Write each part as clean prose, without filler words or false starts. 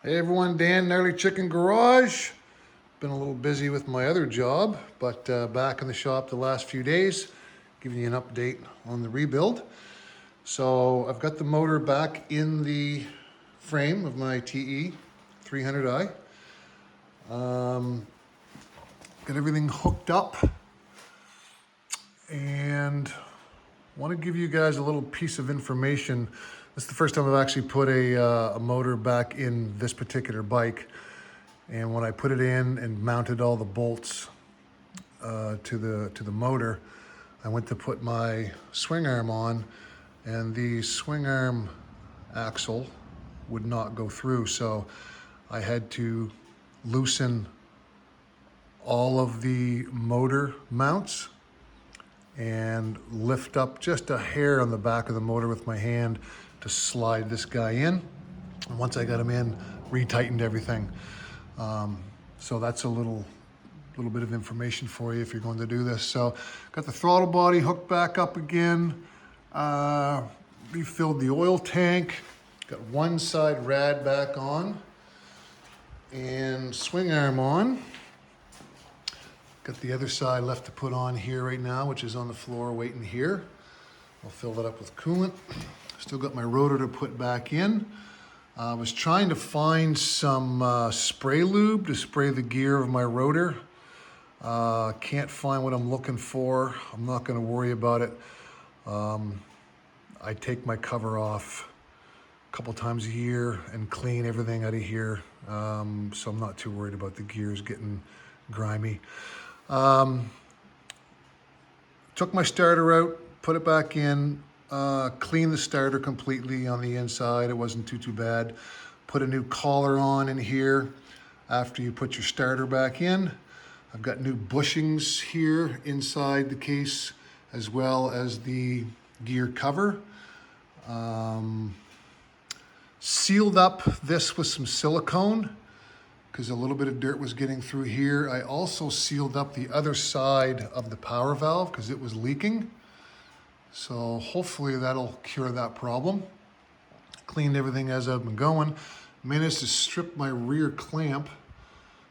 Hey everyone, Dan, Gnarly Chicken Garage. Been a little busy with my other job, but back in the shop the last few days, giving you an update on the rebuild. So I've got the motor back in the frame of my TE300I. Got everything hooked up and want to give you guys a little piece of information. This is the first time I've actually put a motor back in this particular bike. And when I put it in and mounted all the bolts to the motor, I went to put my swing arm on, and the swing arm axle would not go through. So I had to loosen all of the motor mounts and lift up just a hair on the back of the motor with my hand to slide this guy in. And once I got him in, retightened everything. So that's a little bit of information for you if you're going to do this. So got the throttle body hooked back up again, refilled the oil tank, got one side rad back on and swing arm on. Got the other side left to put on here right now, which is on the floor waiting here. I'll fill that up with coolant. Still got my rotor to put back in. I was trying to find some spray lube to spray the gear of my rotor. Can't find what I'm looking for. I'm not going to worry about it. I take my cover off a couple times a year and clean everything out of here. So I'm not too worried about the gears getting grimy. Took my starter out, put it back in, cleaned the starter completely on the inside. It wasn't too bad. Put a new collar on in here after you put your starter back in. I've got new bushings here inside the case as well as the gear cover. Sealed up this with some silicone because a little bit of dirt was getting through here. I also sealed up the other side of the power valve because it was leaking. So hopefully that'll cure that problem. Cleaned everything as I've been going. Managed to strip my rear clamp,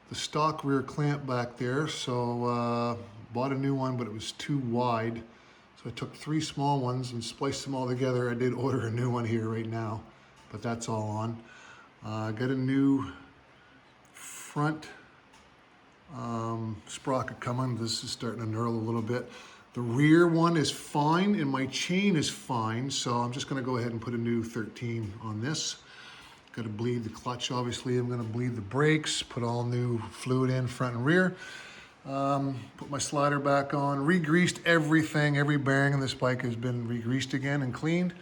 the stock rear clamp back there. So bought a new one, but it was too wide. So I took 3 small ones and spliced them all together. I did order a new one here right now, but that's all on. Got a new front sprocket coming. This is starting to knurl a little bit. The rear one is fine and my chain is fine, so I'm just going to go ahead and put a new 13 on this. Got to bleed the clutch, obviously. I'm going to bleed the brakes, put all new fluid in front and rear. Put my slider back on, re-greased everything. Every bearing in this bike has been re-greased again and cleaned.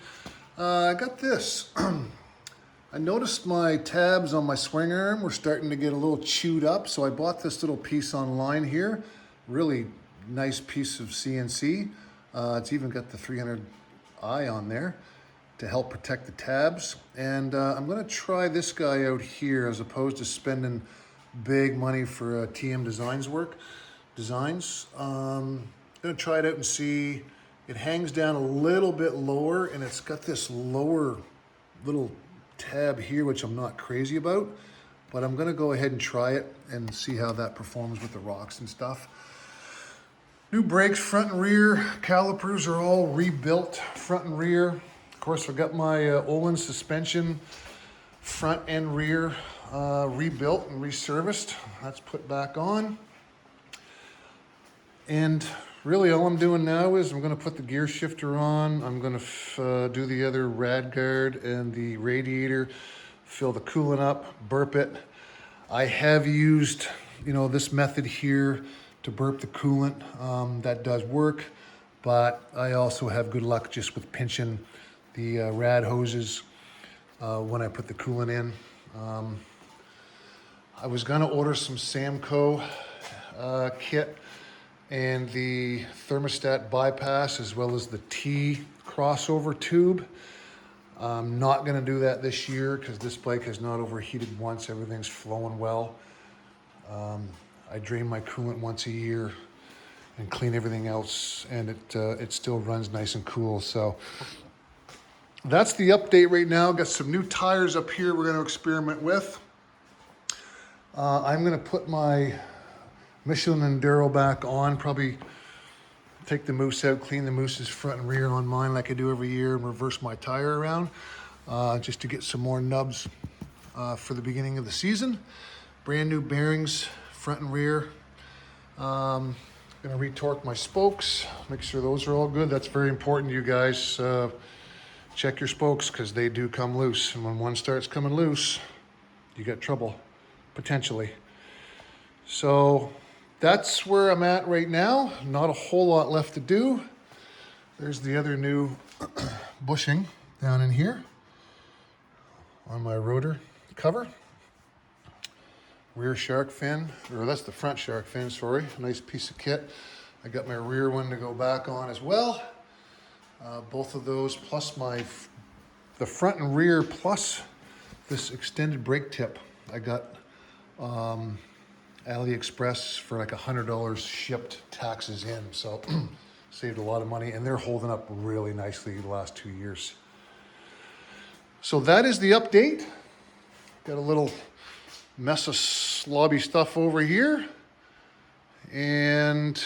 I got this. I noticed my tabs on my swing arm were starting to get a little chewed up, so I bought this little piece online here. Really nice piece of CNC. It's even got the 300i on there to help protect the tabs. And I'm gonna try this guy out here as opposed to spending big money for TM Designs. Gonna try it out and see. It hangs down a little bit lower and it's got this lower little tab here, which I'm not crazy about, but I'm gonna go ahead and try it and see how that performs with the rocks and stuff. New brakes, front and rear. Calipers are all rebuilt, front and rear. Of course, I've got my Olin suspension, front and rear, rebuilt and reserviced. That's put back on. And really all I'm doing now is I'm gonna put the gear shifter on. I'm gonna do the other rad guard and the radiator, fill the coolant up, burp it. I have used, this method here to burp the coolant. That does work, but I also have good luck just with pinching the rad hoses when I put the coolant in. I was gonna order some Samco kit and the thermostat bypass as well as the T crossover tube. I'm not gonna do that this year because this bike has not overheated once. Everything's flowing well. I drain my coolant once a year and clean everything else, and it still runs nice and cool. So that's the update right now. Got some new tires up here we're gonna experiment with. I'm gonna put my Michelin Enduro back on, probably take the moose out, clean the moose's front and rear on mine like I do every year, and reverse my tire around just to get some more nubs for the beginning of the season. Brand new bearings, front and rear. Gonna retorque my spokes, make sure those are all good. That's very important, you guys. Check your spokes because they do come loose. And when one starts coming loose, you get trouble, potentially. So that's where I'm at right now. Not a whole lot left to do. There's the other new bushing down in here on my rotor cover. Rear shark fin, or that's the front shark fin, sorry. Nice piece of kit. I got my rear one to go back on as well. Both of those plus the front and rear plus this extended brake tip. I got AliExpress for like $100 shipped, taxes in. So saved a lot of money, and they're holding up really nicely the last 2 years. So that is the update. Got a little mess of slobby stuff over here, and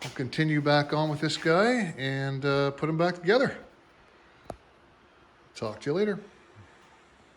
I'll continue back on with this guy and put him back together. Talk to you later.